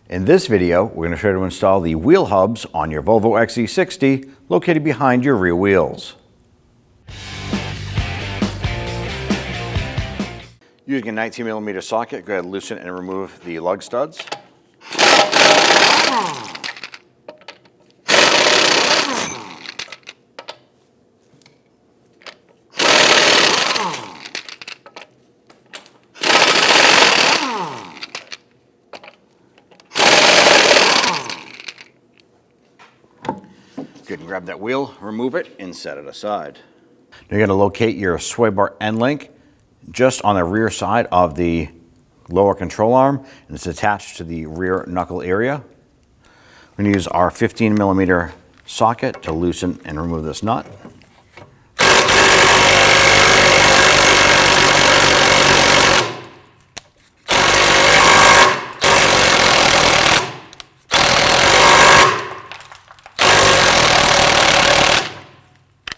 In this video, we're going to show you how to install the wheel hubs on your Volvo XC60 located behind your rear wheels. Using a 19mm socket, go ahead and loosen and remove the lug studs. Go ahead and grab that wheel, remove it, and set it aside. Now you're going to locate your sway bar end link just on the rear side of the lower control arm, and it's attached to the rear knuckle area. We're going to use our 15mm socket to loosen and remove this nut.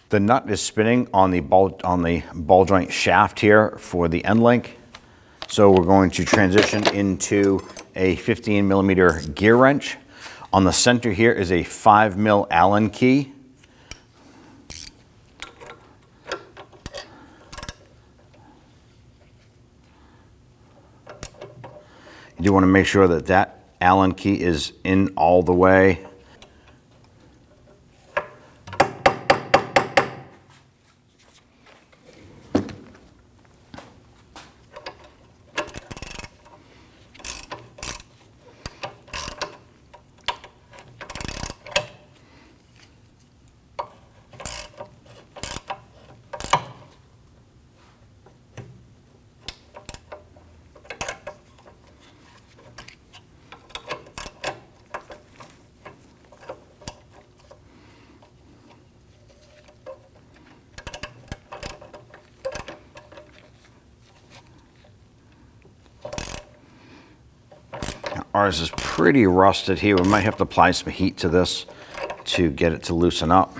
The nut is spinning on the ball joint shaft here for the end link. So we're going to transition into a 15mm gear wrench. On the center here is a 5mm Allen key. You do want to make sure that that Allen key is in all the way. Ours is pretty rusted here. We might have to apply some heat to this to get it to loosen up.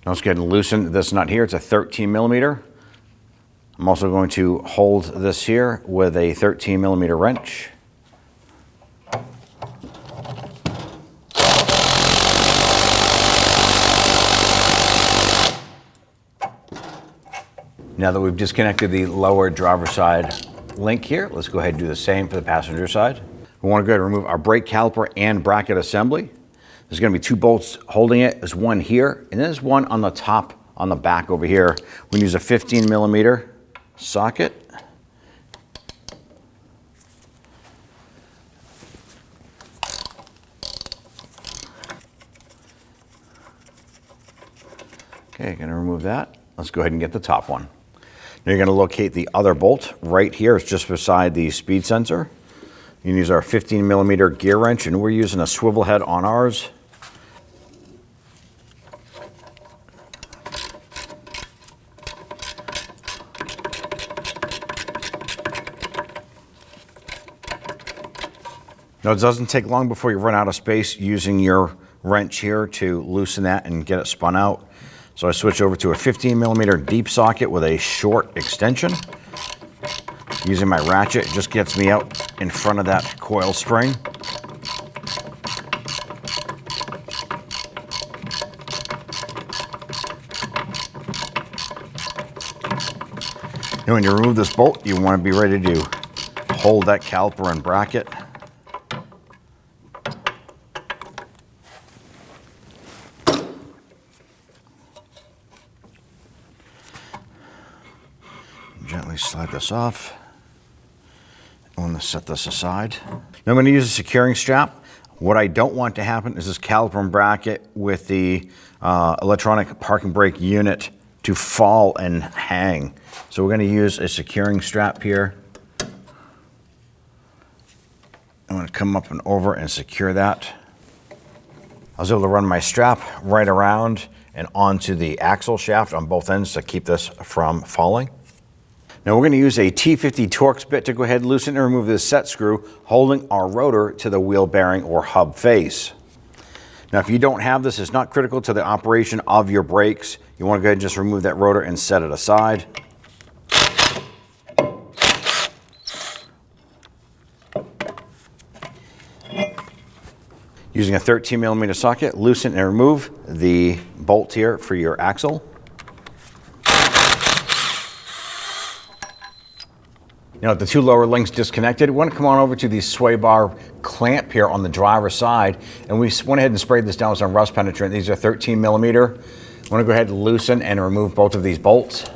Now let's go ahead and loosen this nut here. It's a 13mm. I'm also going to hold this here with a 13mm wrench. Now that we've disconnected the lower driver's side link here, let's go ahead and do the same for the passenger side. We want to go ahead and remove our brake caliper and bracket assembly. There's going to be two bolts holding it. There's one here, and there's one on the top, on the back over here. We're going to use a 15mm socket. Okay, going to remove that. Let's go ahead and get the top one. Now you're going to locate the other bolt right here. It's just beside the speed sensor. You can use our 15mm gear wrench, and we're using a swivel head on ours. Now it doesn't take long before you run out of space using your wrench here to loosen that and get it spun out. So I switch over to a 15mm deep socket with a short extension. Using my ratchet, it just gets me out in front of that coil spring. And when you remove this bolt, you want to be ready to hold that caliper and bracket. Gently slide this off. I'm going to set this aside. Now I'm going to use a securing strap. What I don't want to happen is this caliper and bracket with the electronic parking brake unit to fall and hang. So we're going to use a securing strap here. I'm going to come up and over and secure that. I was able to run my strap right around and onto the axle shaft on both ends to keep this from falling. Now we're going to use a T50 Torx bit to go ahead and loosen and remove this set screw holding our rotor to the wheel bearing or hub face. Now, if you don't have this, it's not critical to the operation of your brakes. You want to go ahead and just remove that rotor and set it aside. Using a 13mm socket, loosen and remove the bolt here for your axle. Now, with the two lower links disconnected, we want to come on over to the sway bar clamp here on the driver's side, and we went ahead and sprayed this down with some rust penetrant. These are 13mm. We want to go ahead and loosen and remove both of these bolts.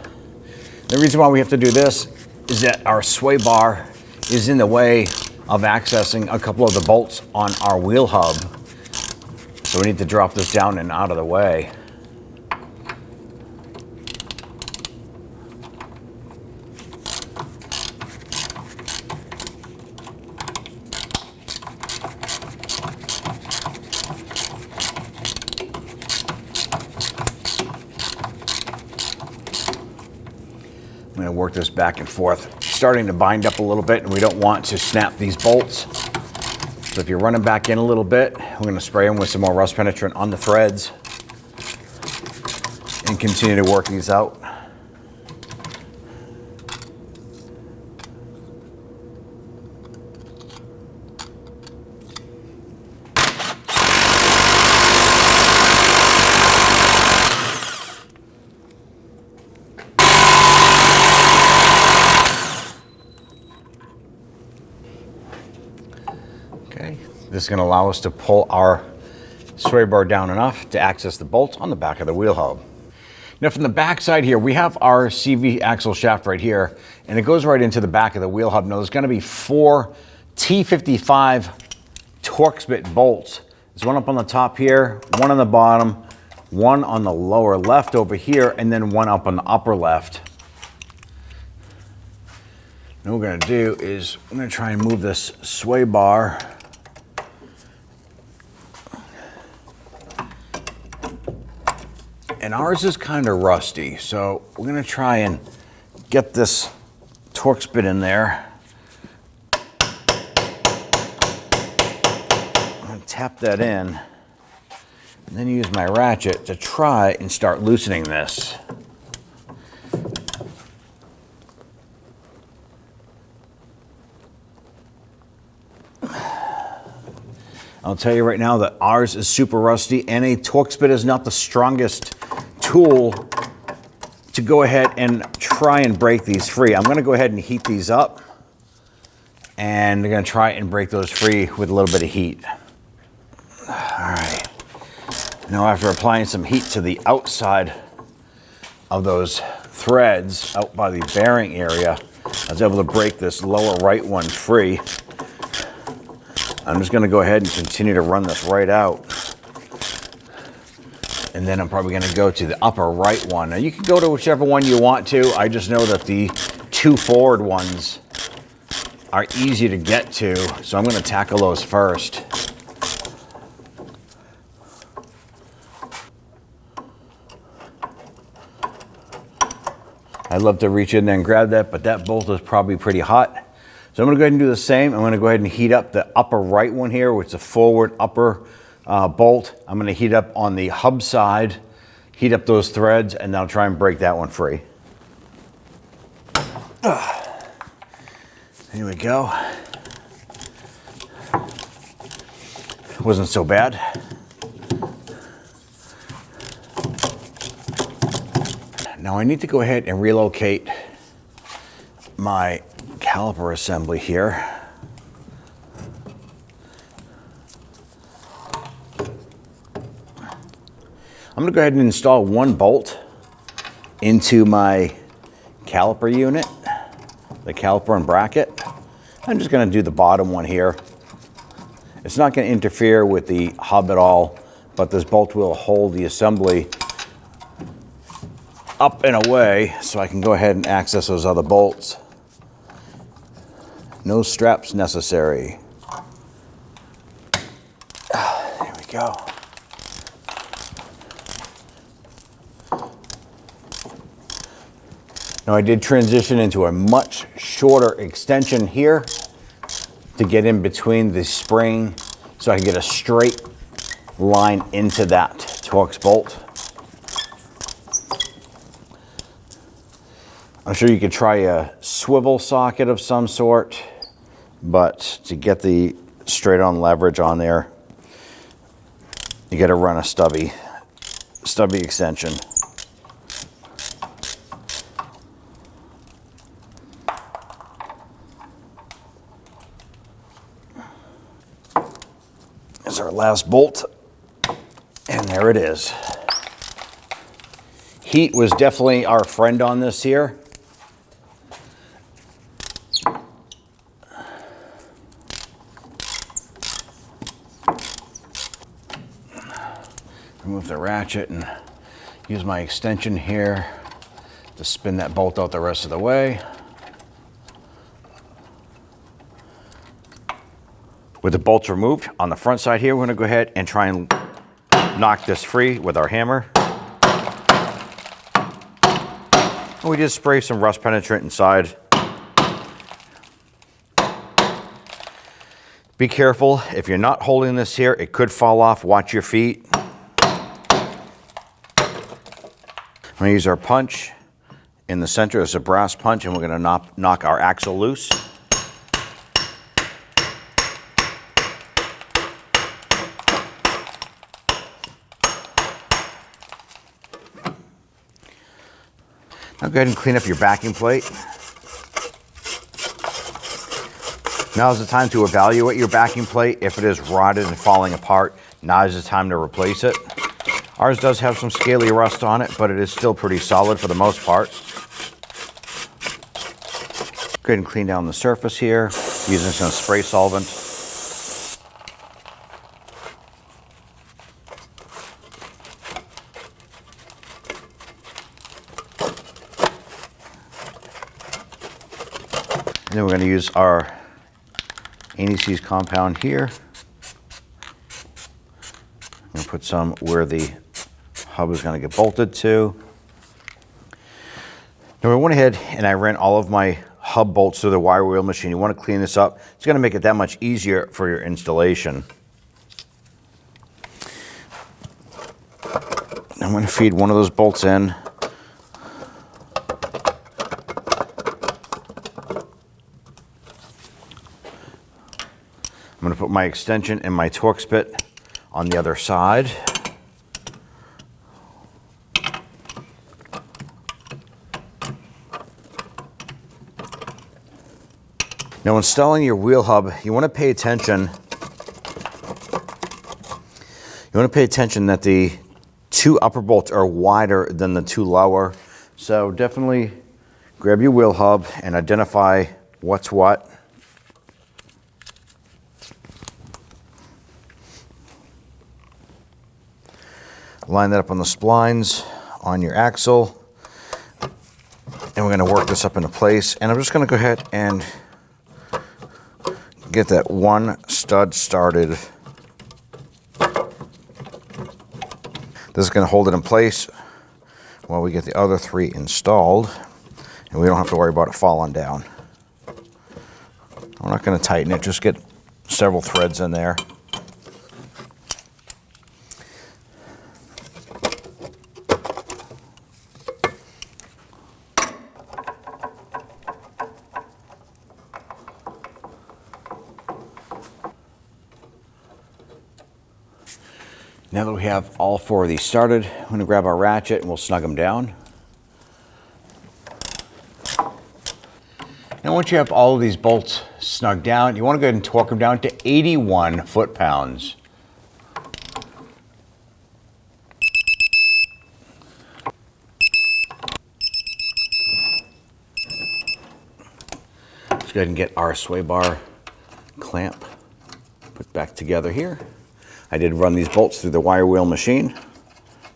The reason why we have to do this is that our sway bar is in the way of accessing a couple of the bolts on our wheel hub. So we need to drop this down and out of the way. I'm going to work this back and forth, starting to bind up a little bit, and we don't want to snap these bolts. So if you're running back in a little bit, we're going to spray them with some more rust penetrant on the threads and continue to work these out. Okay, this is going to allow us to pull our sway bar down enough to access the bolts on the back of the wheel hub. Now, from the back side here, we have our CV axle shaft right here, and it goes right into the back of the wheel hub. Now, there's going to be 4 T55 Torx bit bolts. There's one up on the top here, one on the bottom, one on the lower left over here, and then one up on the upper left. And what we're going to do is I'm going to try and move this sway bar and ours is kind of rusty, so we're going to try and get this Torx bit in there. I'm going to tap that in and then use my ratchet to try and start loosening this. I'll tell you right now that ours is super rusty, and a Torx bit is not the strongest tool to go ahead and try and break these free. I'm going to go ahead and heat these up, and I'm going to try and break those free with a little bit of heat. All right. Now, after applying some heat to the outside of those threads out by the bearing area, I was able to break this lower right one free. I'm just going to go ahead and continue to run this right out. And then I'm probably going to go to the upper right one. Now, you can go to whichever one you want to. I just know that the 2 forward ones are easy to get to, so I'm going to tackle those first. I'd love to reach in there and grab that, but that bolt is probably pretty hot. So I'm going to go ahead and do the same. I'm going to go ahead and heat up the upper right one here, which is a forward upper bolt. I'm going to heat up on the hub side, heat up those threads, and then I'll try and break that one free. Here we go. Wasn't so bad. Now I need to go ahead and relocate my caliper assembly here. I'm going to go ahead and install one bolt into my caliper unit, the caliper and bracket. I'm just going to do the bottom one here. It's not going to interfere with the hub at all, but this bolt will hold the assembly up and away so I can go ahead and access those other bolts. No straps necessary. There we go. Now I did transition into a much shorter extension here to get in between the spring so I can get a straight line into that Torx bolt. I'm sure you could try a swivel socket of some sort, but to get the straight on leverage on there, you got to run a stubby extension. There's our last bolt, and there it is. Heat was definitely our friend on this here. Remove the ratchet and use my extension here to spin that bolt out the rest of the way. With the bolts removed on the front side here, we're going to go ahead and try and knock this free with our hammer. And we just spray some rust penetrant inside. Be careful, if you're not holding this here, it could fall off. Watch your feet. I'm going to use our punch in the center. It's a brass punch, and we're going to knock our axle loose. Now go ahead and clean up your backing plate. Now is the time to evaluate your backing plate. If it is rotted and falling apart, now is the time to replace it. Ours does have some scaly rust on it, but it is still pretty solid for the most part. Go ahead and clean down the surface here using some spray solvent. And then we're going to use our anti-seize compound here. I'm going to put some where the hub is going to get bolted to. Now I went ahead and I ran all of my hub bolts through the wire wheel machine. You want to clean this up. It's going to make it that much easier for your installation. I'm going to feed one of those bolts in. I'm going to put my extension and my Torx bit on the other side. Now, installing your wheel hub, you want to pay attention. You want to pay attention that the two upper bolts are wider than the two lower. So definitely grab your wheel hub and identify what's what. Line that up on the splines on your axle, and we're going to work this up into place. And I'm just going to go ahead and get that one stud started. This is going to hold it in place while we get the other three installed, and we don't have to worry about it falling down. I'm not going to tighten it, just get several threads in there. Now that we have all four of these started, I'm going to grab our ratchet and we'll snug them down. Now once you have all of these bolts snugged down, you want to go ahead and torque them down to 81 foot-pounds. Let's go ahead and get our sway bar clamp put back together here. I did run these bolts through the wire wheel machine.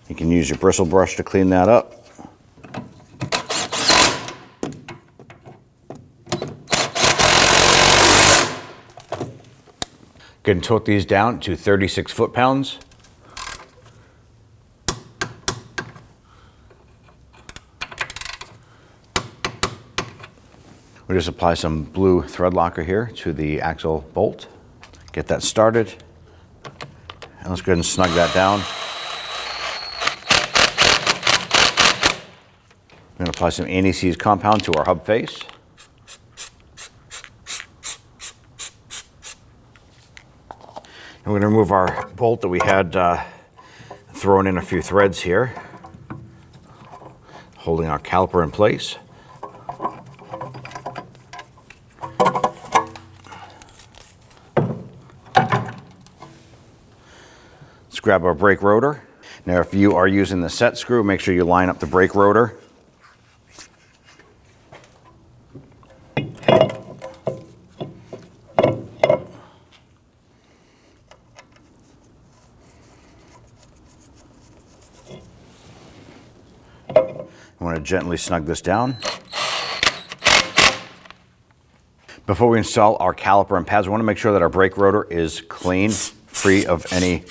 You can use your bristle brush to clean that up. Go ahead and torque these down to 36 foot-pounds. We'll just apply some blue thread locker here to the axle bolt. Get that started. let's go ahead and snug that down. I'm going to apply some anti-seize compound to our hub face. And we're going to remove our bolt that we had thrown in a few threads here, holding our caliper in place. Let's grab our brake rotor. Now, if you are using the set screw, make sure you line up the brake rotor. I want to gently snug this down. Before we install our caliper and pads, we want to make sure that our brake rotor is clean, free of any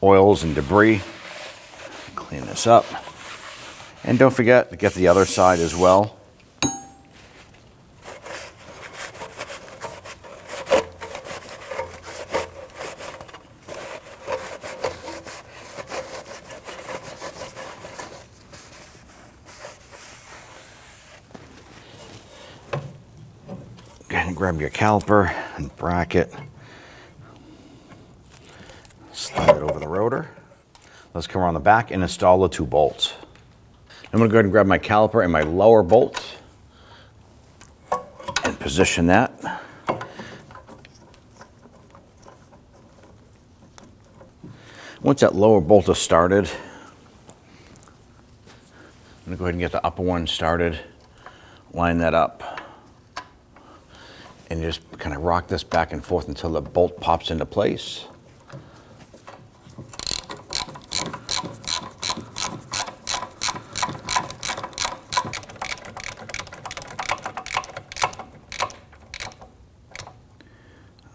oils and debris. Clean this up. And don't forget to get the other side as well. Go ahead and grab your caliper and bracket. Slide it over the rotor. Let's come around the back and install the 2 bolts. I'm going to go ahead and grab my caliper and my lower bolt and position that. Once that lower bolt is started, I'm going to go ahead and get the upper one started, line that up, and just kind of rock this back and forth until the bolt pops into place.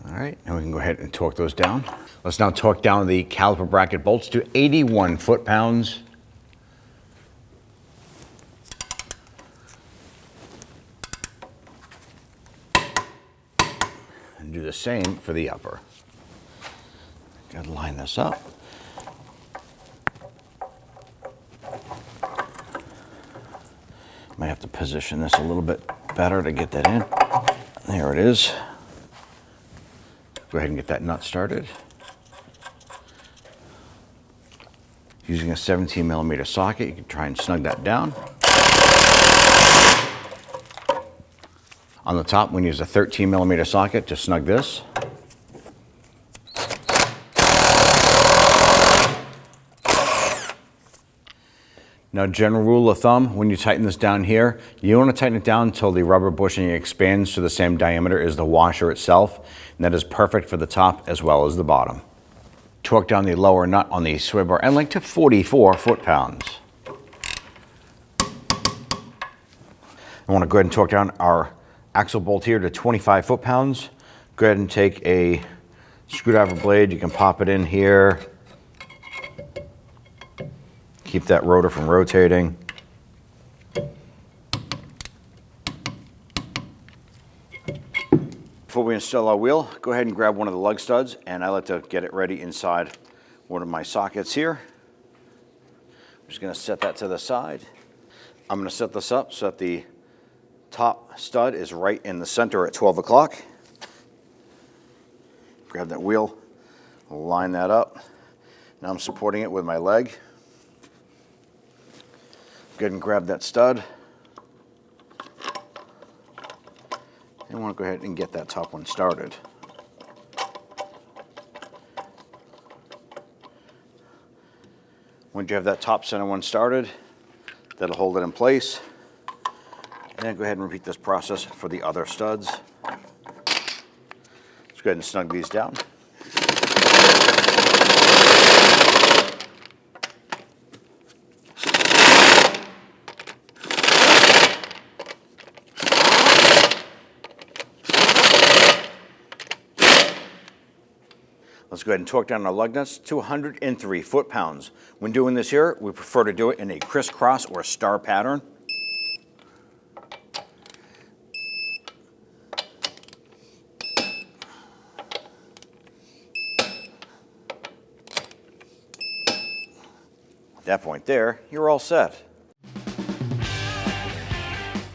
All right, now we can go ahead and torque those down. Let's now torque down the caliper bracket bolts to 81 foot-pounds. And do the same for the upper. Gotta line this up. Might have to position this a little bit better to get that in. There it is. Go ahead and get that nut started. Using a 17mm socket, you can try and snug that down. On the top, we're going to use a 13mm socket to snug this. Now, general rule of thumb, when you tighten this down here, you want to tighten it down until the rubber bushing expands to the same diameter as the washer itself, and that is perfect for the top as well as the bottom. Torque down the lower nut on the sway bar end link to 44 foot-pounds. I want to go ahead and torque down our axle bolt here to 25 foot-pounds. Go ahead and take a screwdriver blade. You can pop it in here. Keep that rotor from rotating. Before we install our wheel, go ahead and grab one of the lug studs, and I like to get it ready inside one of my sockets here. I'm just going to set that to the side. I'm going to set this up so that the top stud is right in the center at 12 o'clock. Grab that wheel, line that up. Now I'm supporting it with my leg. Go ahead and grab that stud. And I want to go ahead and get that top one started. Once you have that top center one started, that'll hold it in place. And then go ahead and repeat this process for the other studs. Let's go ahead and snug these down. Let's go ahead and torque down our lug nuts to 103 foot-pounds. When doing this here, we prefer to do it in a crisscross or star pattern. that point there, you're all set.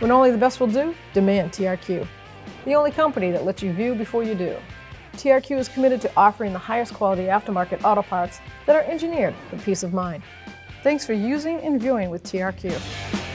When only the best will do, demand TRQ. The only company that lets you view before you do. TRQ is committed to offering the highest quality aftermarket auto parts that are engineered for peace of mind. Thanks for using and viewing with TRQ.